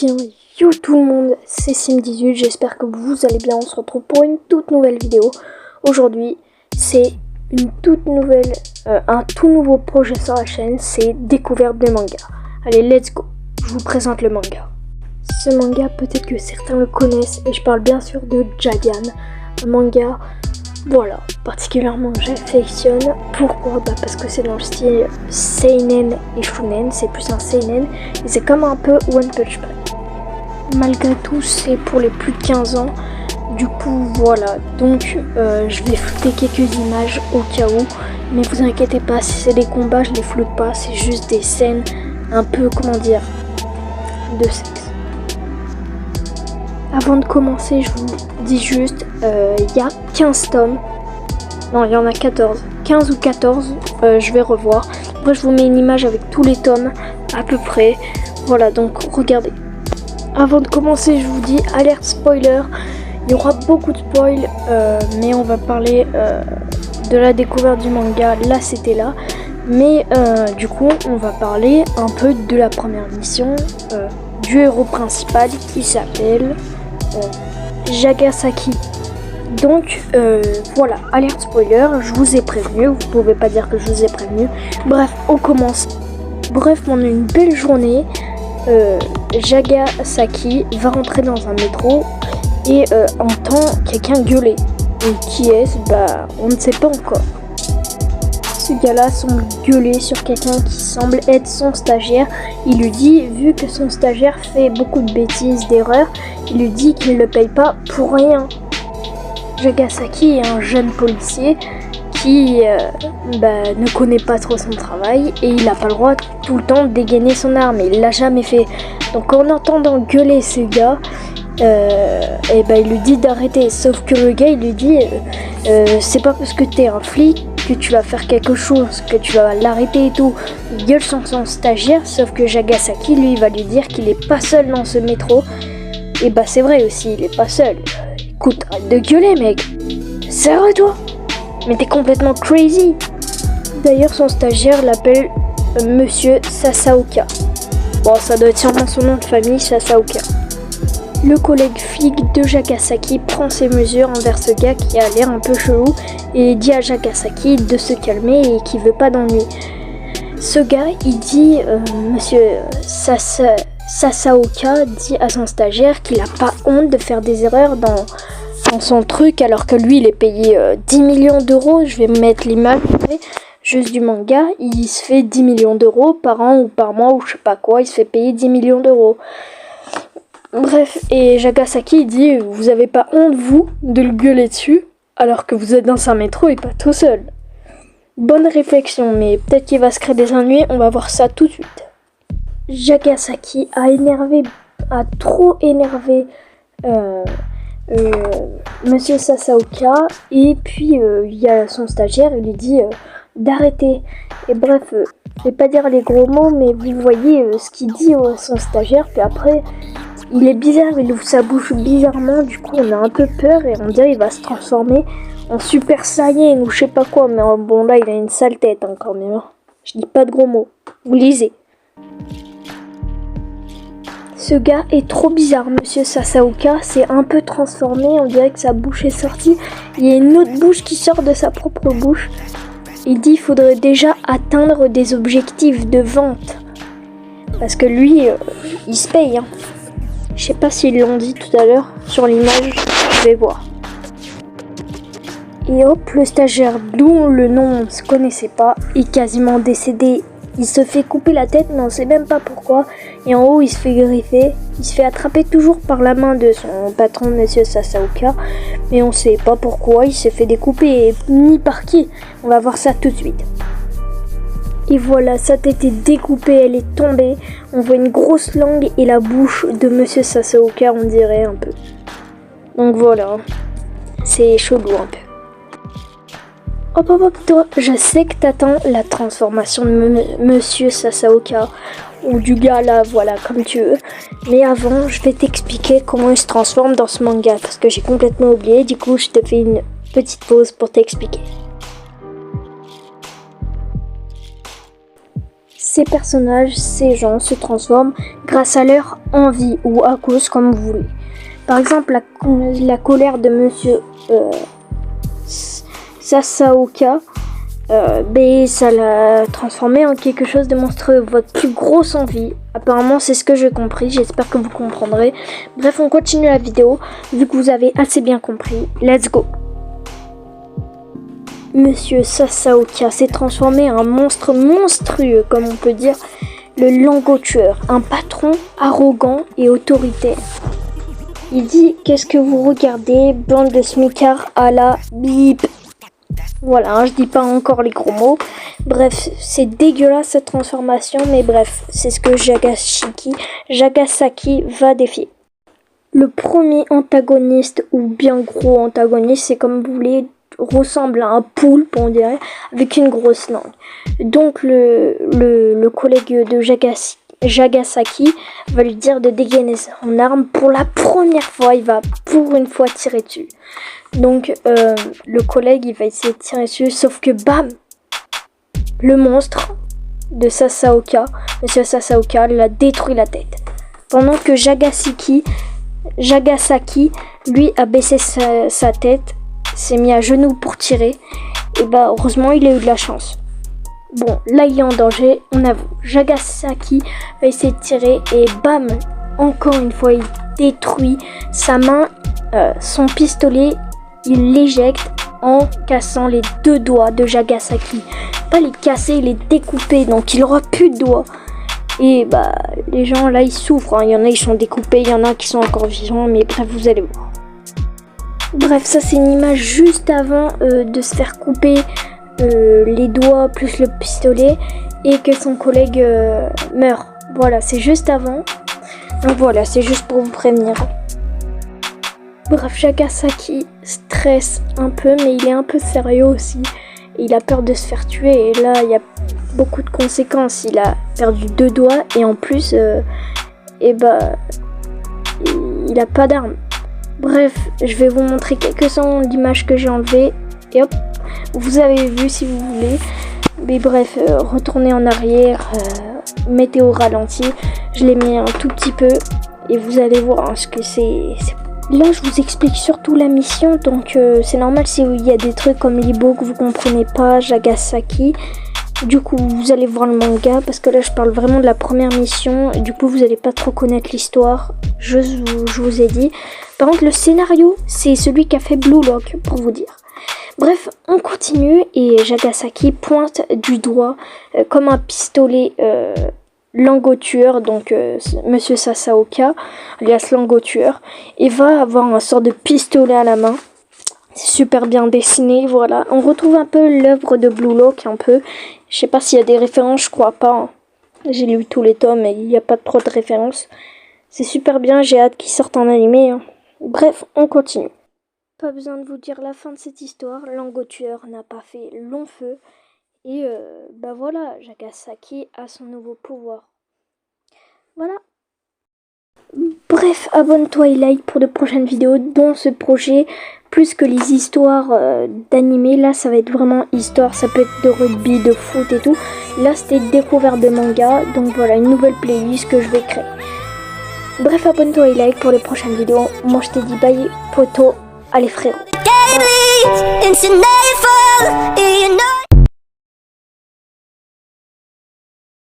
bien, yo tout le monde, c'est Sim18, j'espère que vous allez bien, on se retrouve pour une toute nouvelle vidéo. Aujourd'hui, c'est un tout nouveau projet sur la chaîne, c'est découverte de manga. Allez, let's go, je vous présente le manga. Ce manga, peut-être que certains le connaissent, et je parle bien sûr de Jagan, un manga, voilà, particulièrement j'affectionne. Pourquoi? Parce que c'est dans le style seinen et shunen, c'est plus un seinen, et c'est comme un peu One Punch Man. Malgré tout, c'est pour les plus de 15 ans, du coup voilà, donc je vais flouter quelques images au cas où, mais vous inquiétez pas, si c'est des combats, je les floute pas, c'est juste des scènes un peu, comment dire, de sexe. Avant de commencer, je vous dis juste, il y a 15 tomes, non il y en a 14, 15 ou 14, je vais revoir. Après je vous mets une image avec tous les tomes, à peu près, voilà, donc regardez. Avant de commencer, je vous dis, alerte spoiler, il y aura beaucoup de spoil, mais on va parler de la découverte du manga, là c'était là. Mais du coup, on va parler un peu de la première mission du héros principal qui s'appelle Jagasaki. Donc voilà, alerte spoiler, je vous ai prévenu, vous pouvez pas dire que je vous ai prévenu. Bref, on commence. Bref, pendant une belle journée, Jagasaki va rentrer dans un métro et entend quelqu'un gueuler. Et qui est-ce? Bah, on ne sait pas encore. Ce gars-là semble gueuler sur quelqu'un qui semble être son stagiaire. Il lui dit, vu que son stagiaire fait beaucoup de bêtises, d'erreurs, il lui dit qu'il ne le paye pas pour rien. Jagasaki est un jeune policier qui ne connaît pas trop son travail et il n'a pas le droit tout le temps de dégainer son arme, et il l'a jamais fait. Donc en entendant gueuler ce gars, il lui dit d'arrêter, sauf que le gars il lui dit c'est pas parce que t'es un flic que tu vas faire quelque chose, que tu vas l'arrêter et tout. Il gueule sur son stagiaire, sauf que Jagasaki lui va lui dire qu'il est pas seul dans ce métro. Et bah c'est vrai aussi, il est pas seul. Écoute, arrête de gueuler mec, sérieux toi? Mais t'es complètement crazy. D'ailleurs son stagiaire l'appelle Monsieur Sasaoka. Bon, ça doit être sûrement son nom de famille, Sasaoka. Le collègue flic de Jagasaki prend ses mesures envers ce gars qui a l'air un peu chelou et dit à Jagasaki de se calmer et qu'il veut pas d'ennui. Ce gars, il dit, Monsieur Sasaoka dit à son stagiaire qu'il a pas honte de faire des erreurs dans son truc alors que lui il est payé 10 millions d'euros. Je vais mettre l'image juste du manga, il se fait 10 millions d'euros par an ou par mois ou je sais pas quoi, il se fait payer 10 millions d'euros. Bref, et Jagasaki il dit, vous avez pas honte vous de le gueuler dessus alors que vous êtes dans un métro et pas tout seul. Bonne réflexion, mais peut-être qu'il va se créer des ennuis, on va voir ça tout de suite. Jagasaki a trop énervé Monsieur Sasaoka, et puis il y a son stagiaire, il lui dit d'arrêter. Et bref, je vais pas dire les gros mots, mais vous voyez ce qu'il dit à son stagiaire, puis après il est bizarre, il ouvre sa bouche bizarrement, du coup on a un peu peur et on dirait qu'il va se transformer en Super Saiyan ou je sais pas quoi, mais bon là il a une sale tête hein, quand même. Je dis pas de gros mots, vous lisez. Ce gars est trop bizarre, Monsieur Sasaoka s'est un peu transformé, on dirait que sa bouche est sortie. Il y a une autre bouche qui sort de sa propre bouche. Il dit qu'il faudrait déjà atteindre des objectifs de vente. Parce que lui, il se paye. Hein. Je sais pas s'ils l'ont dit tout à l'heure sur l'image, je vais voir. Et hop, le stagiaire dont le nom on ne se connaissait pas est quasiment décédé. Il se fait couper la tête, mais on sait même pas pourquoi. Et en haut, il se fait griffer. Il se fait attraper toujours par la main de son patron, Monsieur Sasaoka. Mais on sait pas pourquoi. Il s'est fait découper, ni par qui. On va voir ça tout de suite. Et voilà, sa tête est découpée, elle est tombée. On voit une grosse langue et la bouche de Monsieur Sasaoka, on dirait un peu. Donc voilà, c'est chelou un peu. Hop, toi, je sais que t'attends la transformation de Monsieur Sasaoka, ou du gars là, voilà, comme tu veux. Mais avant, je vais t'expliquer comment il se transforme dans ce manga, parce que j'ai complètement oublié, du coup je te fais une petite pause pour t'expliquer. ces personnages, ces gens se transforment grâce à leur envie ou à cause, comme vous voulez. Par exemple, la colère de Monsieur Sasaoka, ça l'a transformé en quelque chose de monstrueux. Votre plus grosse envie, apparemment c'est ce que j'ai compris, j'espère que vous comprendrez. Bref, on continue la vidéo, vu que vous avez assez bien compris. Let's go. Monsieur Sasaoka s'est transformé en un monstre monstrueux, comme on peut dire, le langotueur, un patron arrogant et autoritaire. Il dit « Qu'est-ce que vous regardez, bande de smicards à la bip ?» Voilà, hein, je dis pas encore les gros mots. Bref, c'est dégueulasse cette transformation, mais bref, c'est ce que Jagasaki va défier. Le premier antagoniste, ou bien gros antagoniste, c'est comme vous voulez, ressemble à un poulpe, on dirait, avec une grosse langue. Donc le collègue de Jagasaki va lui dire de dégainer son arme. Pour la première fois, il va pour une fois tirer dessus. Donc le collègue il va essayer de tirer dessus, sauf que bam, le monstre de Sasaoka, Monsieur Sasaoka, l'a détruit la tête. Pendant que Jagasaki lui a baissé sa tête, s'est mis à genoux pour tirer, et bah heureusement il a eu de la chance. Bon, là il est en danger, on avoue. Jagasaki va essayer de tirer et bam, encore une fois il détruit sa main, son pistolet, il l'éjecte en cassant les 2 doigts de Jagasaki. Pas les casser, les découper, donc il aura plus de doigts. Et bah les gens là ils souffrent, hein. Il y en a ils sont découpés, il y en a qui sont encore vivants, mais bref vous allez voir. Bref, ça c'est une image juste avant de se faire couper les doigts plus le pistolet et que son collègue meurt. Voilà, c'est juste avant. Donc voilà, c'est juste pour vous prévenir. Bref, Jagasaki stresse un peu, mais il est un peu sérieux aussi. Il a peur de se faire tuer et là, il y a beaucoup de conséquences. Il a perdu 2 doigts et en plus, il a pas d'arme. Bref, je vais vous montrer quelques-uns d'images que j'ai enlevées. Et hop, vous avez vu si vous voulez. Mais bref, retournez en arrière, mettez au ralenti. Je l'ai mis un tout petit peu et vous allez voir hein, ce que c'est. Là, je vous explique surtout la mission. Donc, c'est normal s'il y a des trucs comme l'Ibo que vous comprenez pas, Jagasaki. Du coup, vous allez voir le manga parce que là, je parle vraiment de la première mission. Du coup, vous n'allez pas trop connaître l'histoire. Je vous ai dit. Par contre, le scénario, c'est celui qu'a fait Blue Lock, pour vous dire. Bref, on continue et Jagasaki pointe du doigt comme un pistolet langotueur, donc Monsieur Sasaoka, alias langotueur, et va avoir un sort de pistolet à la main. C'est super bien dessiné, voilà. On retrouve un peu l'œuvre de Blue Lock, un peu. Je sais pas s'il y a des références, je crois pas. Hein. J'ai lu tous les tomes et il n'y a pas trop de références. C'est super bien, j'ai hâte qu'ils sortent en animé. Hein. Bref, on continue. Pas besoin de vous dire la fin de cette histoire. Langotueur n'a pas fait long feu. Et bah voilà, Jagasaki a son nouveau pouvoir. Voilà. Bref, abonne-toi et like pour de prochaines vidéos dans ce projet. Plus que les histoires d'animé, là ça va être vraiment histoire, ça peut être de rugby, de foot et tout. Là c'était découverte de manga, donc voilà une nouvelle playlist que je vais créer. Bref, abonne-toi et like pour les prochaines vidéos. Moi je te dis bye poto, allez frérot. Bye.